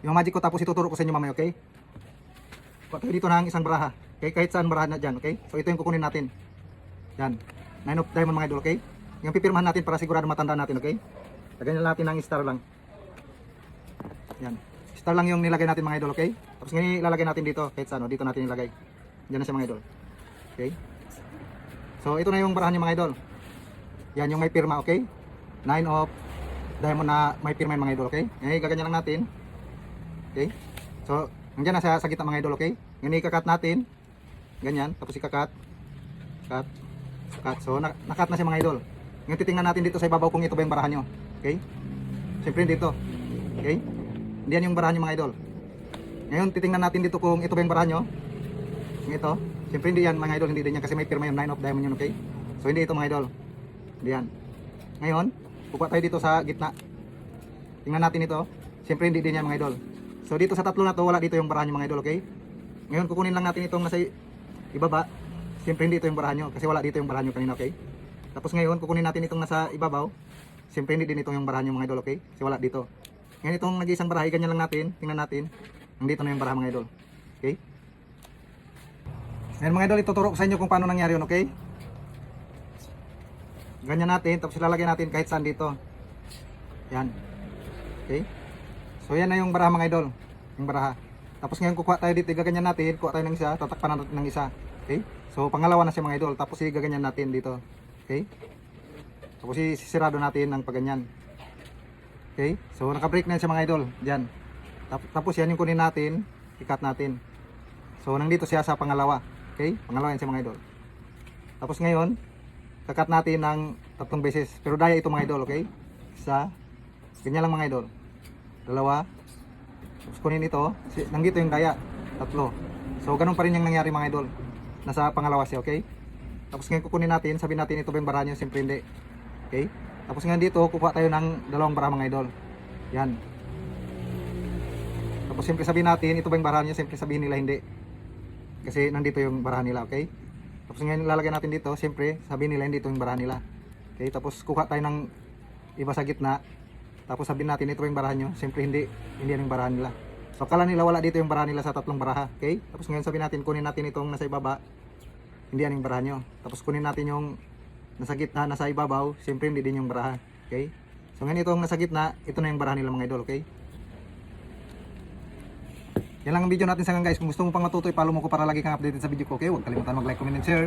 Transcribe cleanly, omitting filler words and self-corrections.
yung magic ko, tapos ituturo ko sa inyo mamaya, okay? Kuha tayo dito ng isang baraha, okay? Kahit saan baraha na dyan, okay? So ito yung kukunin natin. Yan, 9 of diamond mga idol, okay? Yung pipirmahan natin para sigurado matanda natin, okay? Lagyan natin ng star lang. Yan, star lang yung nilagay natin mga idol, okay? Tapos ngayon ilalagay natin dito, kahit saan, dito natin ilagay. Diyan na siya mga idol, okay? So ito na yung barahan niyo mga idol. Yan yung may pirma, okay? 9 of diamond na may pirma yung mga idol, okay? Ngayon gaganyan lang natin. Okay? So, nandiyan na sa gitna mga idol, okay? Ngayon ikakat natin. Ganyan, tapos ikakat. Cut. Cut. So, nakat na siya mga idol. Ngayon titingnan natin dito sa ibabaw kung ito ba yung barahan nyo. Okay? Siyempre dito. Okay? Hindi yan yung barahan nyo mga idol. Ngayon titingnan natin dito kung ito ba yung barahan nyo. Yung ito. Siyempre hindi yan mga idol, hindi din yan kasi may pirma yung 9 of diamond yun, okay? So, hindi ito mga idol. Hindi yan. Ngayon, kukuha tayo dito sa gitna. Tingnan natin ito. Siyempre hindi din yan mga idol. So dito sa tatlo na to, wala dito yung barahan nyo mga idol, okay? Ngayon kukunin lang natin itong nasa ibaba. Siyempre hindi ito yung barahan nyo kasi wala dito yung barahan nyo kanina, okay? Tapos ngayon kukunin natin itong nasa ibabaw. Siyempre hindi din itong yung barahan nyo mga idol, okay? Kasi wala dito. Ngayon itong nag-iisang baraha, ganyan lang natin. Tingnan natin. Nandito na yung baraha mga idol. Okay? Ngayon mga idol, ituturo ko sa inyo kung paano nangyari yun, okay? Ganyan natin, tapos ilalagay natin kahit saan dito. Yan. Okay? So yan na yung baraha mga idol. Yung baraha. Tapos ngayon kukuha tayo dito, gaganyan natin, kuha tayo ng isa, tatakpan natin ng isa. Okay? So pangalawa na siya mga idol, tapos gaganyan natin dito. Okay? Tapos sisirado natin ng paganyan. Okay? So naka-break na siya mga idol. Diyan. Tapos yan yung kunin natin, ikat natin. So nandito siya sa pangalawa. Okay? Pangalawa yan siya mga idol. Tapos ngayon, kakat natin ng 3 beses. Pero daya ito mga idol, okay? Isa. Ganyan lang mga idol. Dalawa. Tapos kunin ito. Nandito yung daya. 3. So ganun pa rin yung nangyari mga idol. Nasa pangalawa siya, okay? Tapos ngayon kukunin natin, sabihin natin ito ba yung baraha nyo? Siyempre hindi. Okay? Tapos ngayon dito, kukuha tayo ng 2 baraha mga idol. Yan. Tapos siyempre sabihin natin, ito ba yung baraha nyo? Siyempre sabihin nila hindi. Kasi nandito yung baraha nila, okay? Tapos ngayon lalagay natin dito, siyempre sabihin nila hindi ito yung baraha nila. Okay? Tapos kukuha tayo ng iba sa gitna. Tapos sabihin natin ito yung barahan nyo. Siyempre hindi yan yung barahan nila. So akala nila wala dito yung barahan nila sa 3 baraha. Okay? Tapos ngayon sabihin natin, kunin natin itong nasa ibaba. Hindi yan yung barahan nyo. Tapos kunin natin yung nasa gitna, nasa ibabaw. Siyempre hindi din yung baraha. Okay? So ngayon itong nasa gitna, ito na yung barahan nila mga idol. Okay? Yan lang ang video natin sa ngayon guys. Kung gusto mo pang matuto, i-follow mo ko para lagi kang updated sa video ko. Okay? Huwag kalimutan mag-like, comment, and share.